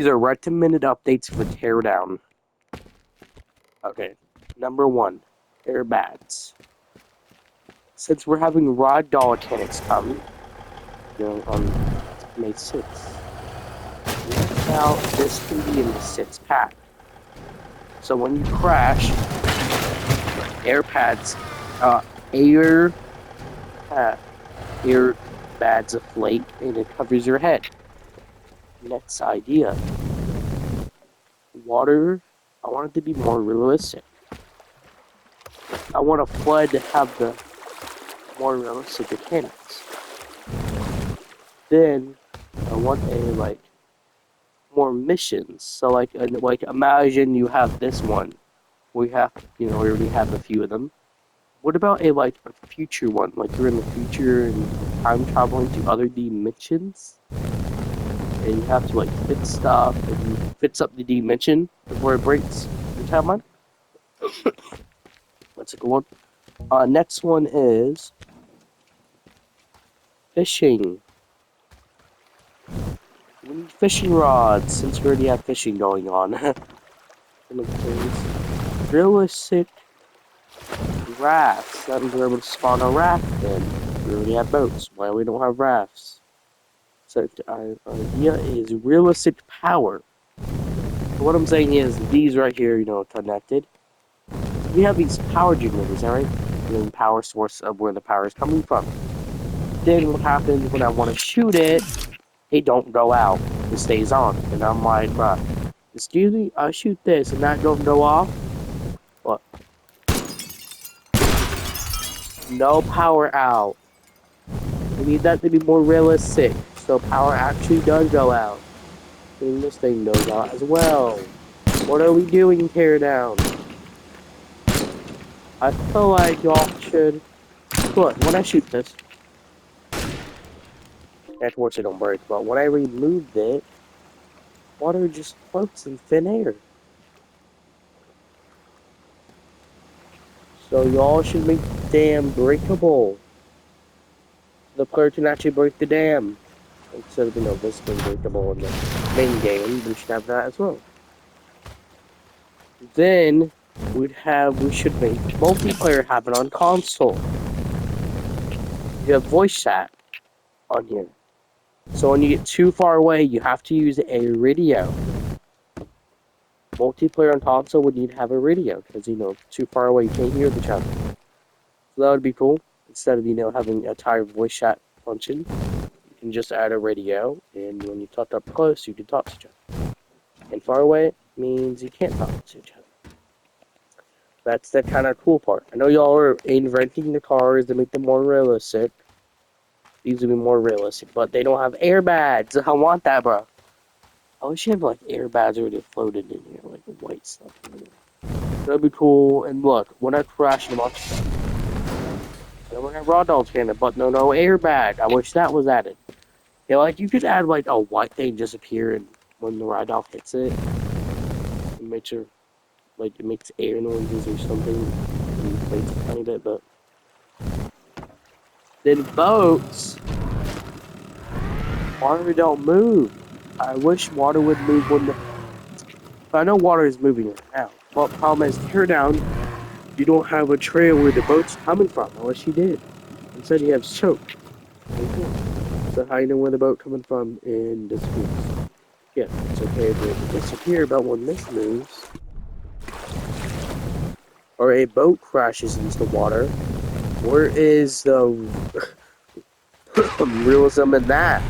These are recommended updates for Teardown. Okay, number 1, airbags. Since we're having ragdoll mechanics come, on May 6th, now this can be in the 6th pack. So when you crash, air bads inflate and it covers your head. Next idea. Water, I want it to be more realistic. I want a flood to have the more realistic mechanics. Then I want more missions. So like imagine you have this one. We already have a few of them. What about a future one? Like you're in the future and time traveling to other dimensions? And you have to fix stuff and fix up the dimension before it breaks your timeline. That's a good one. Next one is fishing. We need fishing rods since we already have fishing going on. Realistic rafts. That means we're able to spawn a raft then. We already have boats. Why we don't have rafts? So our idea is realistic power. So what I'm saying is these right here, connected. We have these power generators, alright? The power source of where the power is coming from. Then what happens when I want to shoot it? It don't go out. It stays on. And I'm like, bruh, excuse me, I shoot this and that don't go off? What? No power out. We need that to be more realistic. So power actually does go out. And this thing goes out as well. What are we doing here down? I feel like y'all should... Look, when I shoot this... Afterwards it don't break, but when I removed it, water just floats in thin air. So y'all should make the dam breakable. The player can actually break the dam. Instead of, this being breakable in the main game, we should have that as well. Then, we should make multiplayer happen on console. You have voice chat on here. So when you get too far away, you have to use a radio. Multiplayer on console would need to have a radio, because, too far away, you can't hear each other. So that would be cool. Instead of, having a entire voice chat function, you can just add a radio, and when you talk up close, you can talk to each other. And far away means you can't talk to each other. That's the kind of cool part. I know y'all are inventing the cars to make them more realistic. These would be more realistic, but they don't have airbags. I want that, bro. I wish you had airbags already floated in here, white stuff. That'd be cool. And look, when I crash them off, I don't have raw dogs cannon, but no airbag. I wish that was added. Yeah, you could add a white thing disappear, and when the raw dog hits it, it makes sure it makes air noises or something. It inflates a tiny bit, but then boats, water don't move. I wish water would move when the... I know water is moving right now. Well, the problem is, Teardown, you don't have a trail where the boat's coming from. I wish you did. Instead, you have choke. So how you know where the boat coming from in this moves? Yeah, it's okay if it disappear, but when this moves, or a boat crashes into the water, where is the realism in that?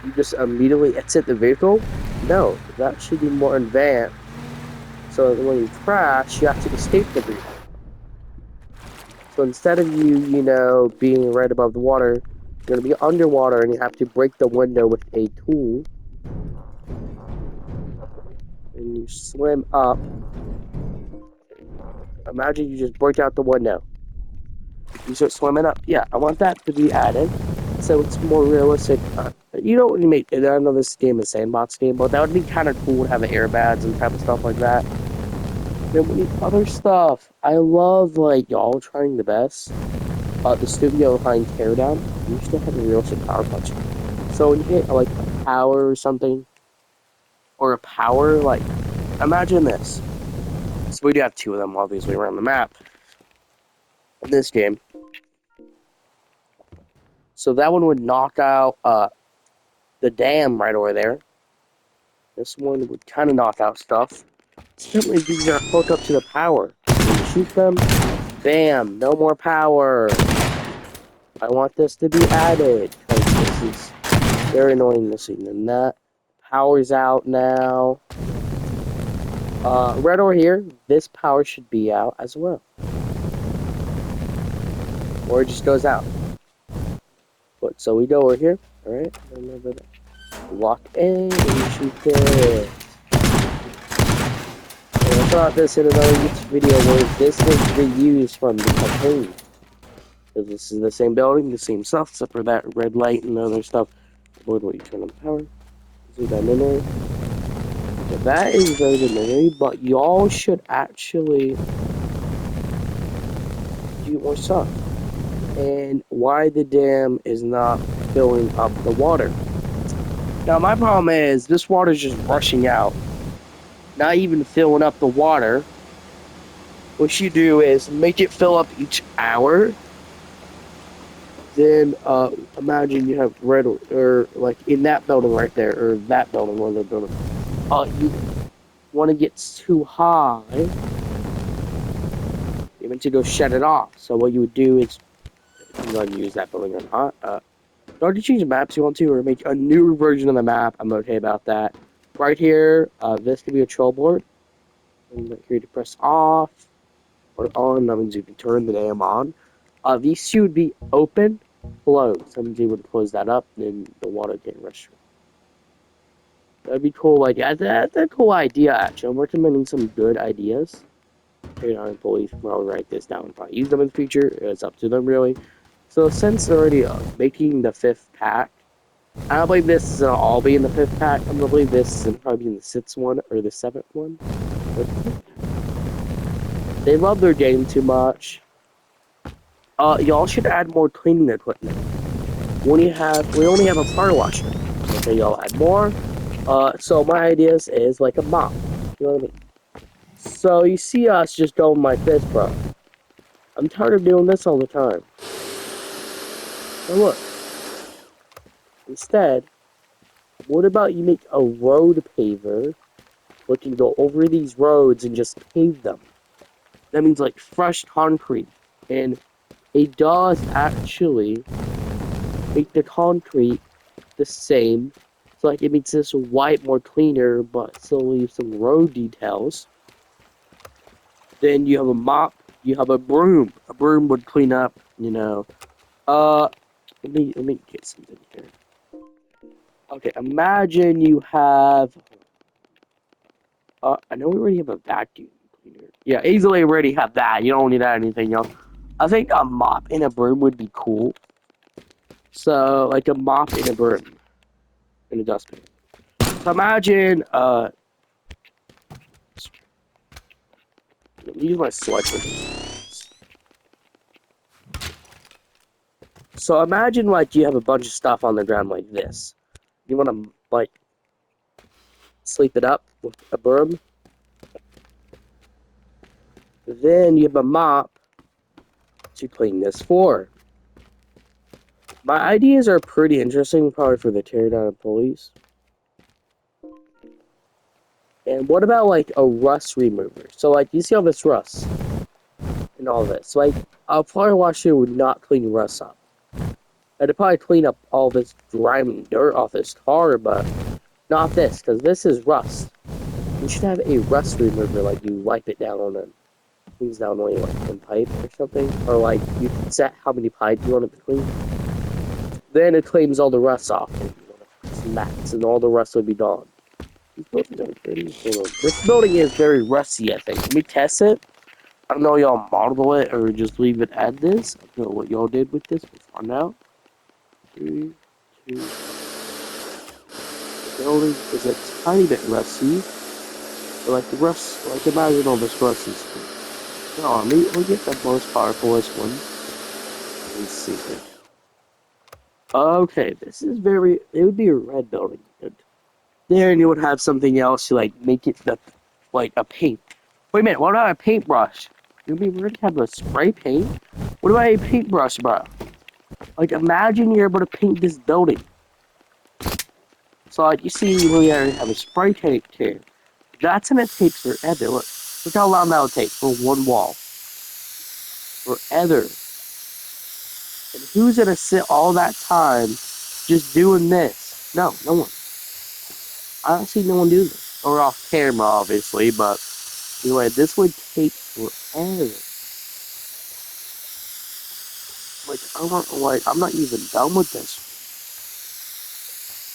You just immediately exit the vehicle? No, that should be more advanced. So that when you crash, you have to escape the vehicle. So instead of you, being right above the water, you're going to be underwater and you have to break the window with a tool. And you swim up. Imagine you just break out the window. You start swimming up. Yeah, I want that to be added. So it's more realistic. You don't really make it. I know this game is a sandbox game, but that would be kind of cool to have airbags and type of stuff like that. Then we need other stuff. I love y'all trying the best. The studio behind Teardown used to have a realistic power punch. So when you hit a power or something, or a power, like, imagine this. So we do have two of them, obviously, around the map in this game. So that one would knock out the dam right over there. This one would kind of knock out stuff. Certainly these are hooked up to the power. When you shoot them, bam, no more power. I want this to be added, because this is very annoying missing. And that power's out now. Right over here, this power should be out as well. Or it just goes out. But so we go over here, alright? Remember that. Walk in and shoot it. And I thought this in another YouTube video where this was reused from the campaign. Because this is the same building, the same stuff, except for that red light and other stuff. Avoid what you turn on the power. See that memory? So that is very good memory, but y'all should actually do more stuff. And why the dam is not filling up the water. Now my problem is this water is just rushing out, not even filling up the water. What you do is make it fill up each hour. Then imagine you have red or like in that building right there or that building, one of the buildings. You want to get too high, you meant to go shut it off. So what you would do is you want to use that building or not. Don't you change the maps you want to, or make a new version of the map? I'm okay about that. Right here, this could be a troll board. And here to press off or on. That means you can turn the dam on. These two would be open, closed. That means you would close that up, then the water can't rush through. That'd be cool. Like that's a cool idea. Actually, I'm recommending some good ideas. Teardown employees can probably write this down and probably use them in the future. It's up to them, really. So since they're already making the 5th pack, I don't believe this is gonna all be in the 5th pack. I'm gonna believe this is gonna probably be in the 6th one or the 7th one. They love their game too much. Y'all should add more cleaning equipment. We only have a fire washer. Okay, y'all add more. So my ideas is like a mop. You know what I mean? So you see us just going like this, bro. I'm tired of doing this all the time. Now look. Instead, what about you make a road paver, which can go over these roads and just pave them? That means like fresh concrete. And it does actually make the concrete the same. So like it makes this white more cleaner, but still leave some road details. Then you have a mop, you have a broom. A broom would clean up, you know. Let me get something here. Okay, imagine you have I know we already have a vacuum cleaner. Yeah, easily already have that. You don't need anything else. I think a mop and a broom would be cool. So, like a mop and a broom. And a dustpan. So imagine, let me use my selection. So imagine, like, you have a bunch of stuff on the ground like this. You want to, like, sweep it up with a broom. Then you have a mop to clean this floor. My ideas are pretty interesting, probably for the teardown employees. And what about, like, a rust remover? So, like, you see all this rust and all this. Like, a fire washer would not clean rust up. I'd probably clean up all this grime and dirt off this car, but not this, because this is rust. You should have a rust remover, like, you wipe it down on a cleans down only, like, one pipe or something. Or, like, you can set how many pipes you want it to clean. Then it cleans all the rust off. And you want to press max, and all the rust would be gone. This building is very rusty, I think. Let me test it. I don't know y'all model it or just leave it as this. I don't know what y'all did with this. We'll find out. 3, 2. The building is a tiny bit rusty. But like the rust, like imagine all this rust is. No, we'll get the most powerfulest one. Let's see here. Okay, this is very. It would be a red building. Good. Then you would have something else to like make it like a paint. Wait a minute, what about a paintbrush? Do we really have a spray paint? What about a paintbrush, bro? Like imagine you're able to paint this building. So like you see we already have a spray paint here. That's gonna take forever. Look how long that'll take for one wall. Forever. And who's gonna sit all that time just doing this? No, no one. I don't see no one do this. Or off camera, obviously, but anyway, this would take forever. I'm not even done with this.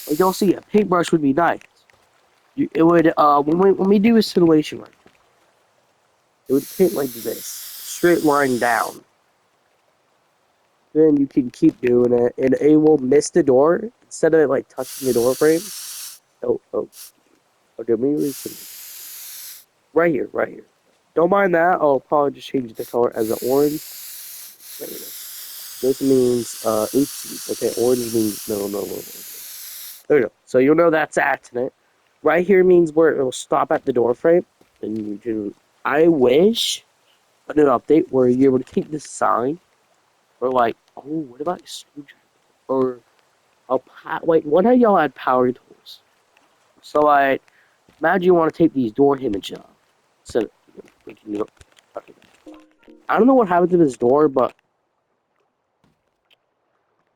Like, you'll see, a paintbrush would be nice. It would, when we do a simulation right now, it would paint like this. Straight line down. Then you can keep doing it, and it will miss the door, instead of it, like, touching the door frame. Okay, maybe right here, right here. Don't mind that. I'll probably just change the color as an orange. There we go. This means oopsies. Okay, orange means no. There we go. So you'll know that's accident. Right here means where it will stop at the door frame. And you can. I wish an update where you're able to keep this sign, or like, oh, what about a screwdriver? Or wait, what have y'all had power tools? So like, imagine you want to take these door hinges off. So we can do. Okay. I don't know what happened to this door, but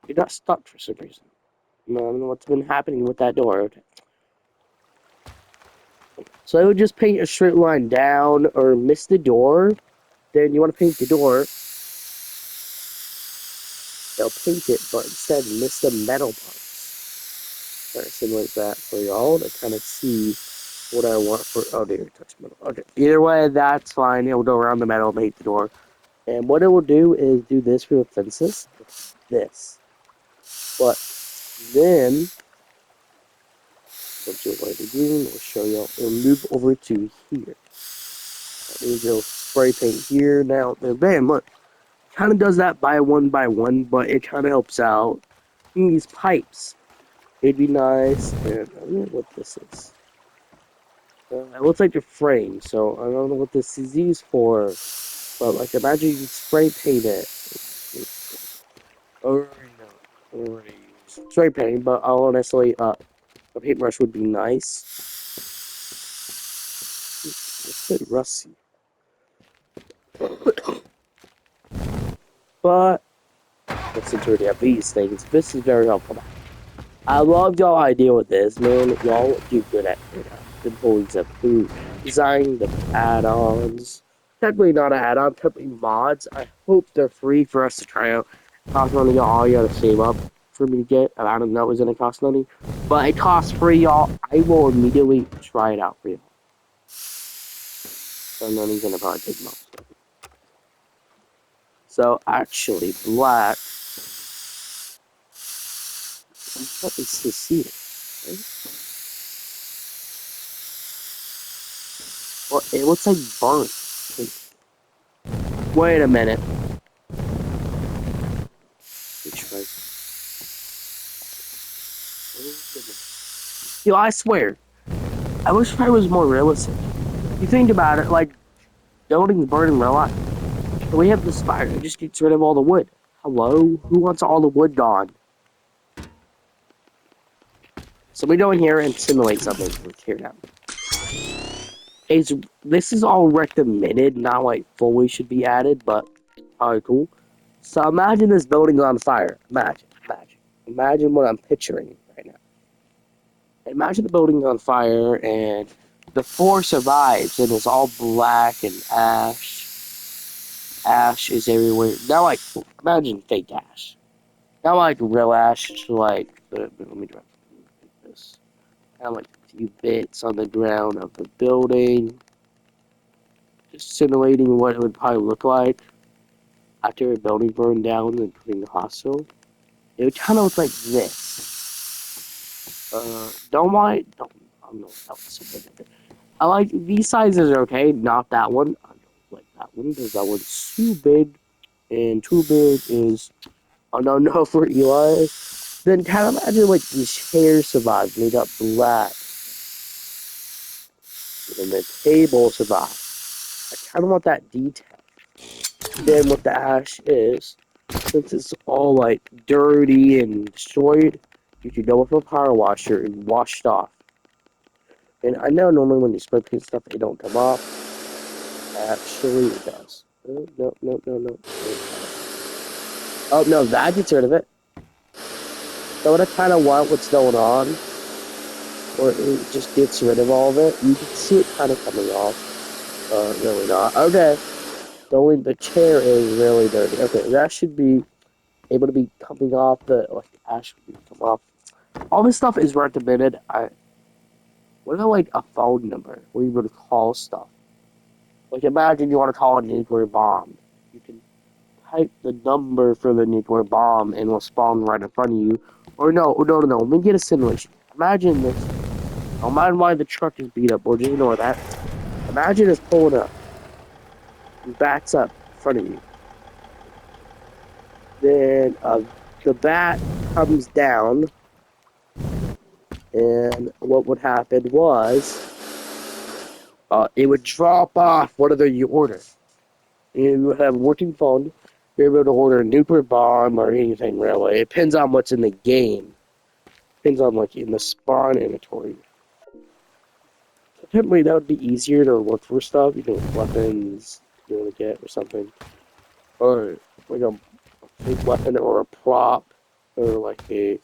it got stuck for some reason. No, I don't know what's been happening with that door. Okay. So I would just paint a straight line down or miss the door. Then you want to paint the door. They'll paint it, but instead miss the metal parts. Try to simulate that for y'all to kind of see what I want for. Oh, there, touch metal. Okay. Either way, that's fine. It will go around the metal and paint the door. And what it will do is do this for the fences. This. But then, what you'll want to do, I'll show y'all. It'll move over to here. That means it'll spray paint here. Now, bam, look. Kind of does that by one, but it kind of helps out. These pipes. It'd be nice. And I don't know what this is. It looks like a frame, so I don't know what this is used for. But, like, imagine you spray paint it. Already spray paint, but honestly, a paintbrush would be nice. It's a bit rusty. But, since we already have these things, this is very helpful. I love y'all idea with this, man. Y'all do good at the boys of food. Designing the add-ons. Technically not an add-on, technically mods. I hope they're free for us to try out. Cost money, all you gotta save up for me to get. I don't know if it's gonna cost money. But it costs free, y'all. I will immediately try it out for you. And then he's gonna probably take most of it. So actually, black. What is this cedar? Okay. Well, it looks like burnt. Wait a minute. Yo, I swear. I wish I was more realistic. You think about it, like, buildings burn in real life. So we have this fire, it just gets rid of all the wood. Hello? Who wants all the wood gone? So we go in here and simulate something with Teardown. This is all recommended, not like fully should be added, but probably cool. So imagine this building's on fire. Imagine what I'm picturing right now. Imagine the building's on fire and the floor survives and it's all black and ash. Ash is everywhere. Now, like, imagine fake ash. Not like real ash, like, let me try this. Kind of like a few bits on the ground of the building. Just simulating what it would probably look like after a building burned down and putting the hostel. It would kind of look like this. Don't mind. I'm not something. I like these sizes are okay, not that one. I don't like that one because that one's too big, and too big is no for Eli. Then kind of imagine like these hairs survived and they got black. and the table survive. I kind of want that detail. Then what the ash is, since it's all like dirty and destroyed, you can go with a power washer and wash it off. And I know normally when you spray paint stuff, it don't come off. Actually, it does. Oh, no, no, no, no. Oh, no, that gets rid of it. So what I kind of want what's going on, or it just gets rid of all of it. You can see it kind of coming off. Really not. Okay. Only the chair is really dirty. Okay, that should be able to be coming off the, like, ash should be come off. All this stuff is recommended. What about, like, a phone number where you would call stuff? Like, imagine you want to call a nuclear bomb. You can type the number for the nuclear bomb and it will spawn right in front of you. Or no. Let me get a simulation. Imagine this. Don't mind why the truck is beat up. We'll just ignore that. Imagine it's pulling up. And backs up in front of you. Then the bat comes down. And what would happen was it would drop off whatever you order. You would have a working phone. You're able to order a nuclear bomb or anything really. It depends on what's in the game. Depends on like in the spawn inventory. Apparently that would be easier to look for stuff, weapons you want to get or something. Or like a fake weapon or a prop. Or like a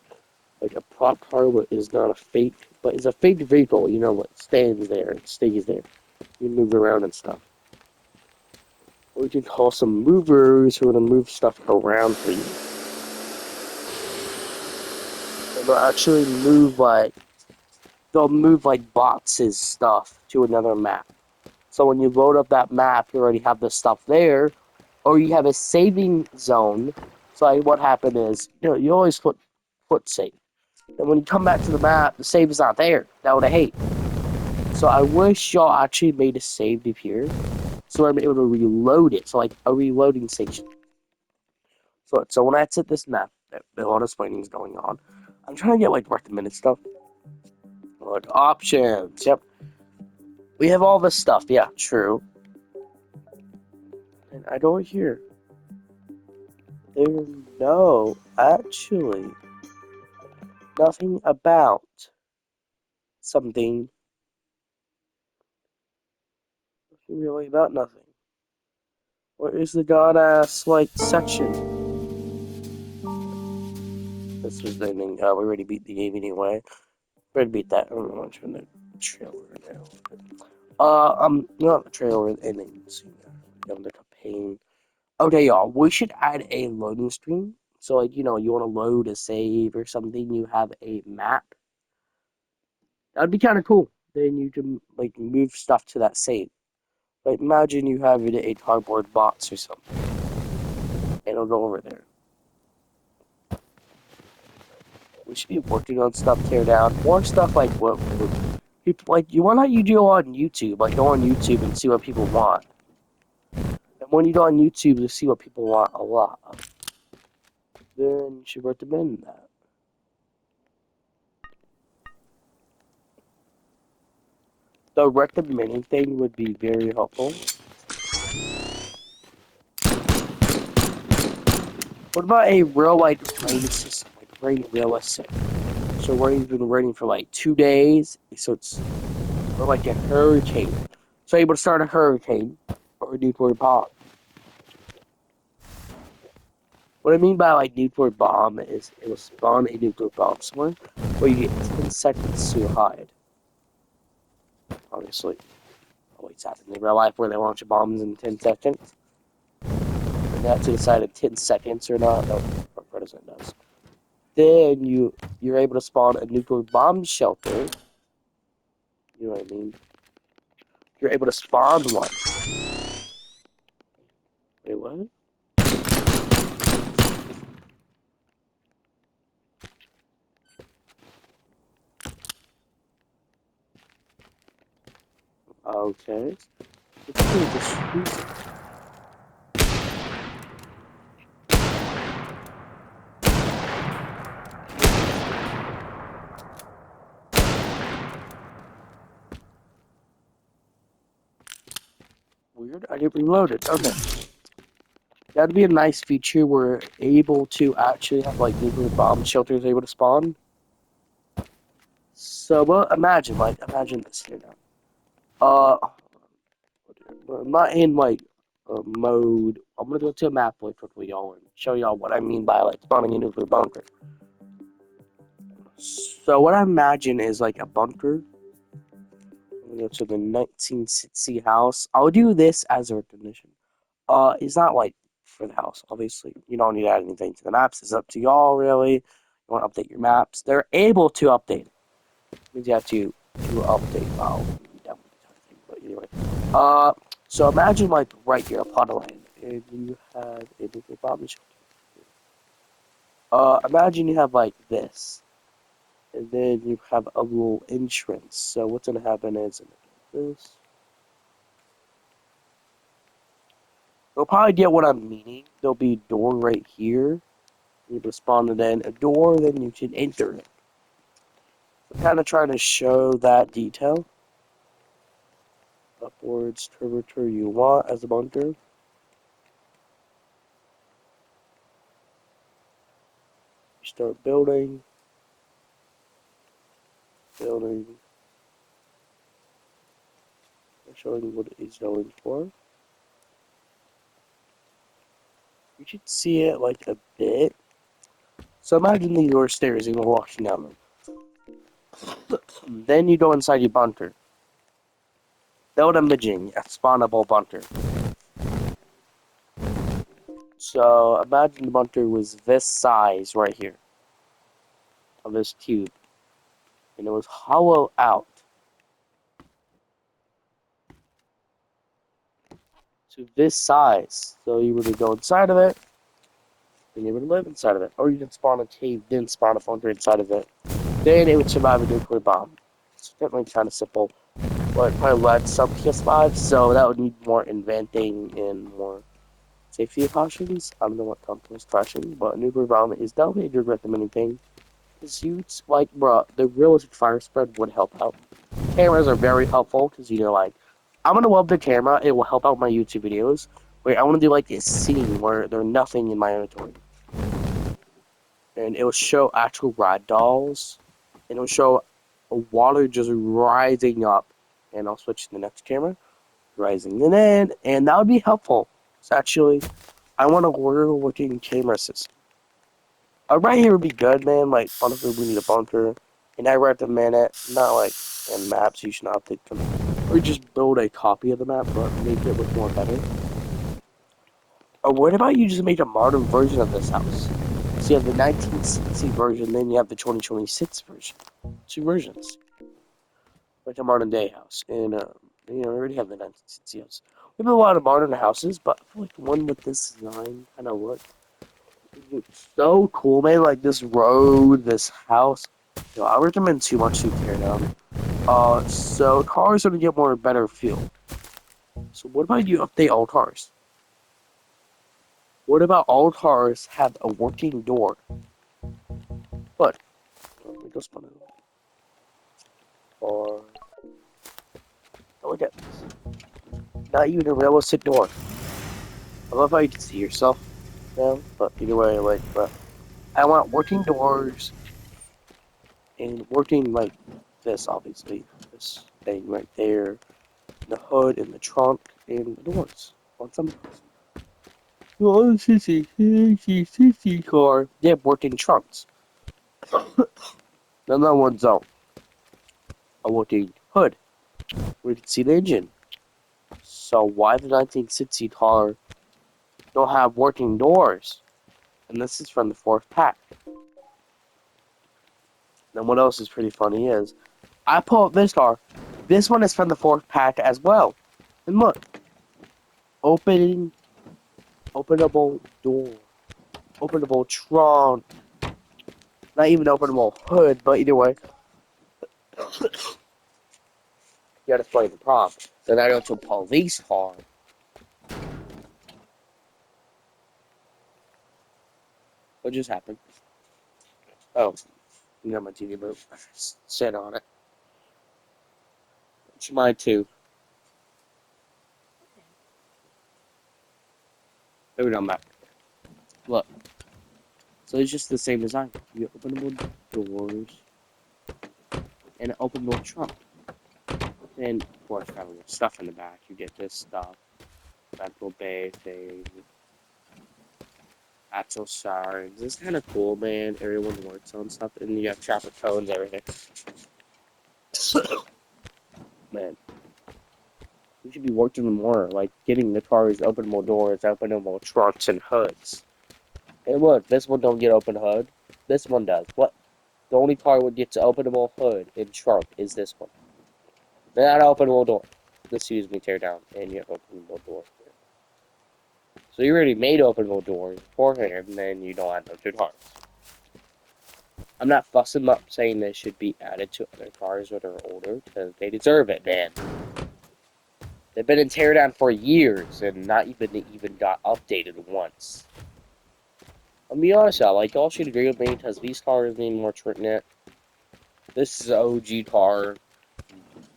prop car that is not a fake, but it's a fake vehicle, what stands there and stays there. You move around and stuff. Or you can call some movers who are going to move stuff around for you. And they'll move like boxes stuff to another map. So when you load up that map, you already have the stuff there, or you have a saving zone. So like, what happened is, you always put save. And when you come back to the map, the save is not there. That would I hate. So I wish y'all actually made a save here, so I'm able to reload it. So like a reloading station. So when I exit this map, a lot of explaining is going on. I'm trying to get like recommended stuff. Like options, yep. We have all this stuff, yeah, true. And I don't hear. No, actually, nothing about something. Nothing really about nothing. Where is the god-ass, like, section? This was the ending. We already beat the game anyway. We already beat that. I don't know what's in the trailer now. Not the trailer, the ending. The campaign. Okay, y'all, we should add a loading screen. So, like, you want to load a save or something, you have a map. That'd be kind of cool. Then you can, like, move stuff to that save. Like, imagine you have a cardboard box or something. And it'll go over there. We should be working on stuff, Teardown. More stuff like what people, like, why not you do on YouTube? Like, go on YouTube and see what people want. And when you go on YouTube to see what people want a lot, then you should recommend that. The recommending thing would be very helpful. What about a real, like, rain system? Like, rain realistic. So rain's been raining for, like, 2 days. So it's like a hurricane. So able to start a hurricane or a nuclear bomb. What I mean by, like, nuclear bomb is it will spawn a nuclear bomb somewhere where you get 10 seconds to hide. Obviously. Always happens in real life where they launch bombs in 10 seconds. And that's inside of 10 seconds or not. No, our president does. Then you're able to spawn a nuclear bomb shelter. You know what I mean? You're able to spawn one. Wait, what? Okay. Weird. I didn't reload it. Okay. That'd be a nice feature. We're able to actually have like nuclear bomb shelters able to spawn. So, well, imagine this here now. I'm not in like mode. I'm gonna go to a map really quickly, y'all, and show y'all what I mean by like spawning a nuclear bunker. So, what I imagine is like a bunker. I'm gonna go to the 1960 house. I'll do this as a recognition. It's not like for the house, obviously. You don't need to add anything to the maps. It's up to y'all, really. You want to update your maps. They're able to update. It means you have to update. Wow, but anyway. So imagine like right here, a plot of land, and you have a nuclear bomb shelter. Imagine you have like this, and then you have a little entrance. So what's gonna happen is this. You'll probably get what I'm meaning. There'll be a door right here. You spawn it in a door, then you can enter it. I'm kind of trying to show that detail. Upwards temperature you want as a bunker. You start building, building, showing what it's going for. You should see it like a bit. So imagine the your stairs and you're walking down them. Then you go inside your bunker. Build imaging a spawnable bunker. So imagine the bunker was this size right here of this cube, and it was hollow out to this size. So you were to go inside of it, and you would live inside of it, or you can spawn a cave, then spawn a bunker inside of it. Then it would survive a nuclear bomb. It's definitely kind of simple, but probably led some PS5, so that would need more inventing and more safety precautions. I don't know what comes with crashing, but nuclear bomb is definitely a good recommending thing. Because you, like, bruh, the realistic fire spread would help out. Cameras are very helpful, because, you know, like, I'm gonna love the camera, it will help out my YouTube videos. Where I want to do, like, this scene where there's nothing in my inventory. And it will show actual rad dolls, and it will show water just rising up. And I'll switch to the next camera, rising in, and that would be helpful. So actually, I want a working camera system. Right here would be good, man. Like, honestly, we need a bunker, and I recommend it. Not like in maps, you should not take them, or just build a copy of the map, but make it look more better. Or what about you just make a modern version of this house? So you have the 1960 version, then you have the 2026 version. Two versions, like a modern day house. And you know, we already have the 1960 house. We have a lot of modern houses, but I feel like the one with this design kind of looks so cool, man. Like this road, this house. You know, I recommend too much to tear down. So cars are gonna get more better feel. So what about you update all cars? What about all cars have a working door? But let me go spawn it. Or oh, look at this. Not even a realistic door. I love how you can see yourself now, but either way, like, but I want working doors and working like this, obviously. This thing right there, the hood and the trunk and the doors. On some cars. Oh, sissy car. They have working trunks. Another ones don't. A working hood. We can see the engine. So why the 1960 car don't have working doors? And this is from the fourth pack. Then what else is pretty funny is I pull up this car. This one is from the fourth pack as well. And look, openable door, openable trunk. Not even openable hood, but either way, you gotta play the prop. Then I go to a police car. What just happened? Oh, you got my TV, but sit on it. It's mine too. Maybe not back. Look. So it's just the same design. You openable doors and an openable trunk. And of course, kind of stuff in the back. You get this stuff, rental bay thing, actual shards. It's kind of cool, man. Everyone works on stuff, and you have traffic cones, everything. Man, we should be working more, like getting the cars openable doors, openable trunks, and hoods. And look, this one don't get open hood. This one does. What? The only car that gets openable hood and trunk is this one. Not openable door. Excuse me, tear down, and you have openable door. So you already made openable doors beforehand, and then you don't have no two cars. I'm not fussing up saying they should be added to other cars that are older, because they deserve it, man. They've been in teardown for years, and not even got updated once. I'll be honest, like, y'all should agree with me, because these cars need more treatment. This is an OG car,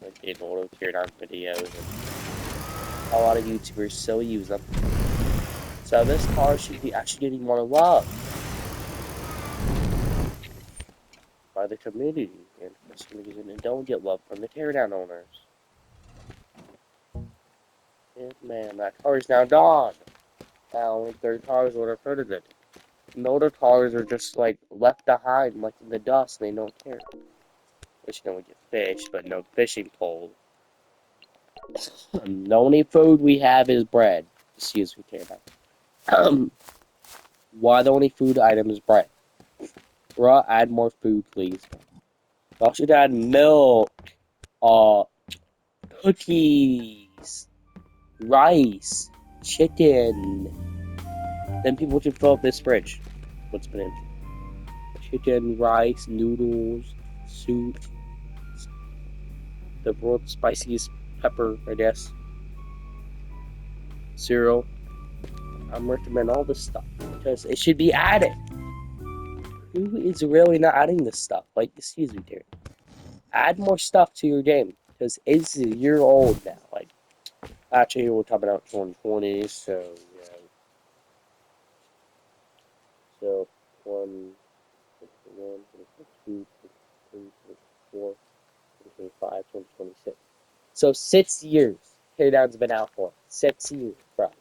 like in older teardown videos, and a lot of YouTubers still use them. So this car should be actually getting more love by the community, and for some reason it don't get love from the teardown owners. And man, that car is now gone. Now only 3 cars would have heard of it. And the older cars are just like left behind, like in the dust, and they don't care. Which you know we get fish, but no fishing pole. The only food we have is bread. Excuse me, teardown. Why the only food item is bread? Bruh, add more food, please. Y'all should add milk, cookies, rice, chicken. Then people should fill up this fridge. What's been empty? Chicken, rice, noodles, soup, the world's spiciest pepper, I guess. Cereal. I'm recommending all this stuff because it should be added. Who is really not adding this stuff? Like, excuse me, dear. Add more stuff to your game because it's a year old now. Like, actually, we're talking about 2020, so yeah. So 1, 21, 22, 23, 24, 2025, 2026. So 6 years. Teardown's been out for 6 years, bro.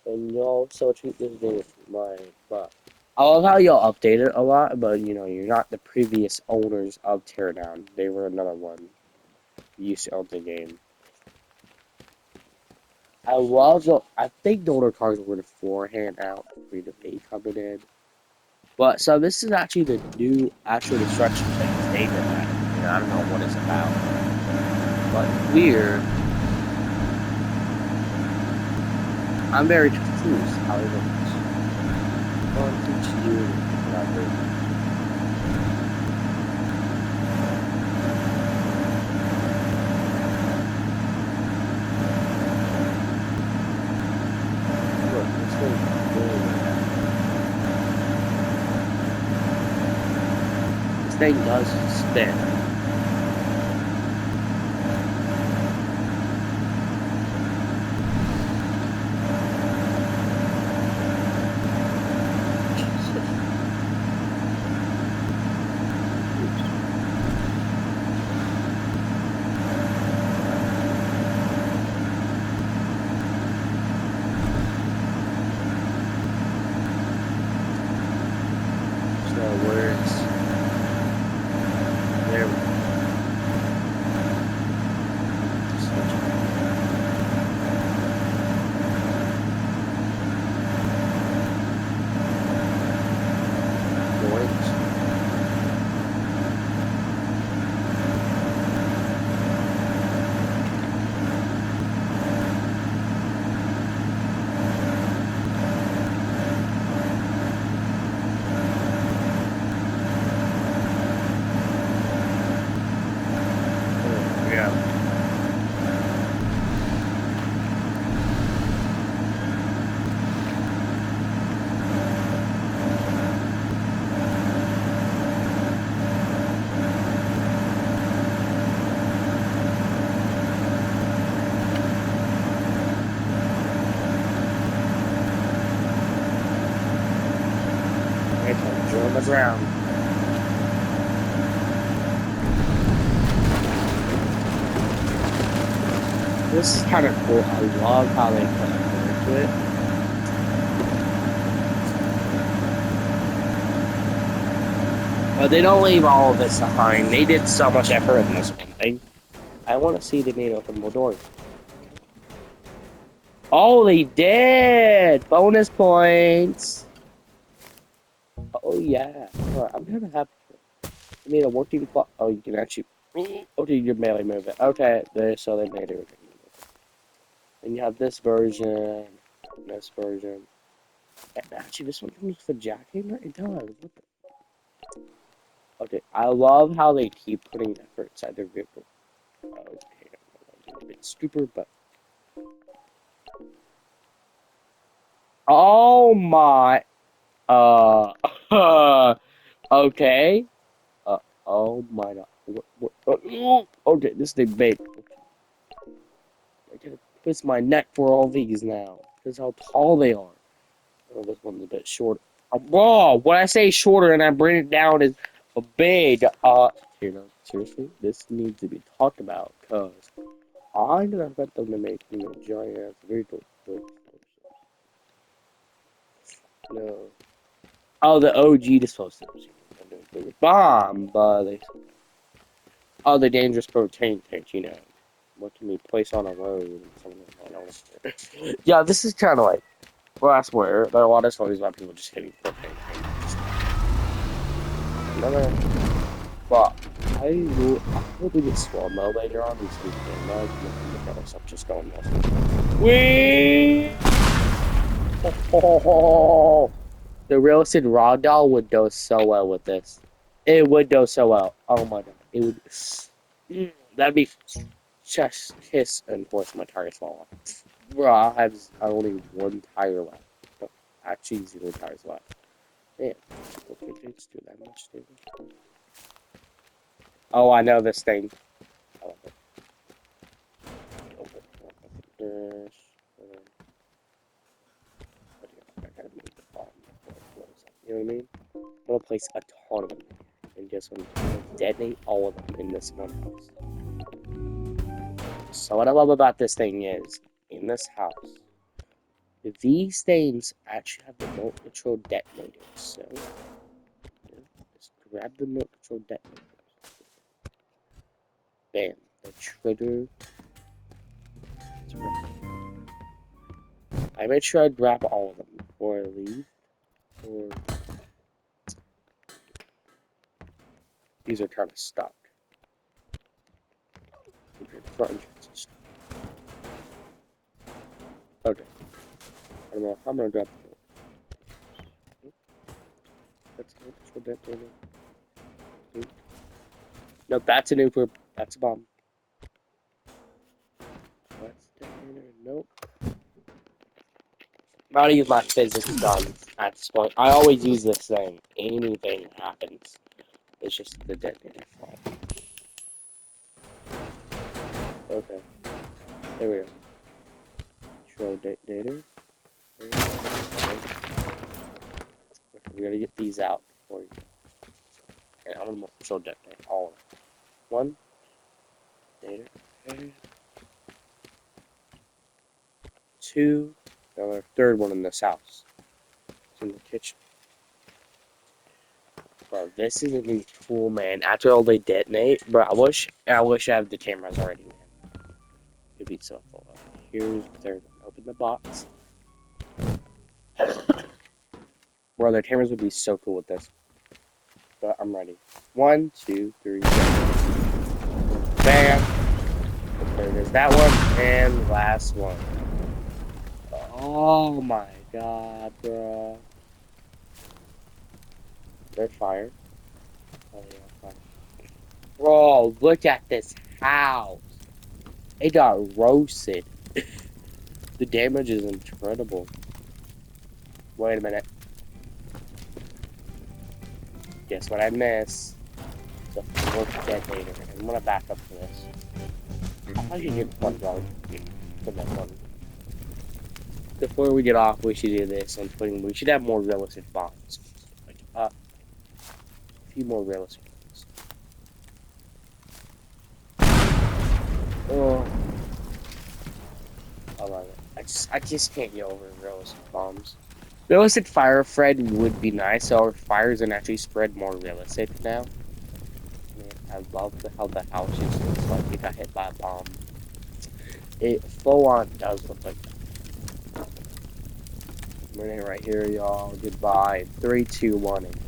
And y'all still treat this game like, bro. I love how y'all update it a lot, but you know, you're not the previous owners of Teardown. They were another one. You used to own the game. I think the older cars were beforehand out, free to pay coming in. But, so this is actually the new actual destruction thing they did. I don't know what it's about. But weird. I'm very confused how it works. I'll teach you elaborate. Look, this thing really this thing does spin. Words. drive around. This is kind of cool. I love how they put effort into it. But they don't leave all of this behind. They did so much effort in this one thing. I want to see the main openable doors. Oh, they did! Bonus points! Oh, yeah. Right, I'm kind of happy. I made a working clock. Oh, you can actually... Okay, you can barely move it. Okay, so they made everything. And you have this version. This version. And actually, this one comes with a jackhammer? It does. What the... Okay, I love how they keep putting effort inside their vehicle. Okay, I'm a bit stupid, but... Oh my... okay. Oh my god. Okay, this thing big. I gotta twist my neck for all these now. Because how tall they are. Oh, this one's a bit short. Whoa! When I say shorter and I bring it down is big. You know, seriously, this needs to be talked about. Cause I never expect them to make giant ass vehicle. No. Oh, the OG dispositives. Bomb, but they. Oh, the dangerous protein tank, you know. What can be placed on a road? Yeah, this is kind of like. Well, I swear, there are a lot of stories about people just hitting propane tanks. Another. But I will do this slow mo later on in some camera. Look at us, I'm just going this. Whee! Oh, the realistic raw doll would go so well with this. It would go so well. Oh my god. It would. That'd be just kiss and force my tires fall off. Bro, I have only one tire left. No, actually, 0 tires left. Man, okay, let's do that much damage. Oh, I know this thing. I love it. You know what I mean? I'm gonna place a ton of them. And guess what? I'm gonna detonate all of them in this one house. So what I love about this thing is, in this house, these things actually have the remote control detonators. So, just grab the remote control detonators. Bam. The trigger. I made sure I grab all of them before I leave. Or these are kind of stuck. Okay. I don't know how I'm gonna grab the That's a detonator. No, that's a nuclear. That's a bomb. That's a detonator. Nope. I'm gonna use my physics gun at this point. I always use this thing. Anything happens. It's just the detonator fault. Okay. There we go. Control detonator. We gotta get these out before you. Okay, I'm gonna control detonator. All of them. One. Detonator. Okay. Two. Another third one in this house. It's in the kitchen. Bro, this is gonna be cool, man. After all they detonate, bro, I wish I have the cameras already, man. It'd be so cool. Here's the third one. Open the box. Bro, their cameras would be so cool with this. But I'm ready. 1, 2, 3, go. Bam. There's that one, and last one. Oh my god, bro. They're fired. Oh yeah, fire. Bro, look at this house. It got roasted. The damage is incredible. Wait a minute. Guess what I missed? The fourth detonator. I'm gonna back up to this. I should get one guard. Put that one. Before we get off, we should do this. We should have more realistic bombs. Like, few more realistic ones. Oh, I love it. I just can't get over realistic bombs. Realistic fire threat would be nice, so our fires can actually spread more realistic now. Man, I love how the house just looks like it got hit by a bomb. It full on does look like that. I'm gonna hit right here, y'all. Goodbye. 3, 2, 1, and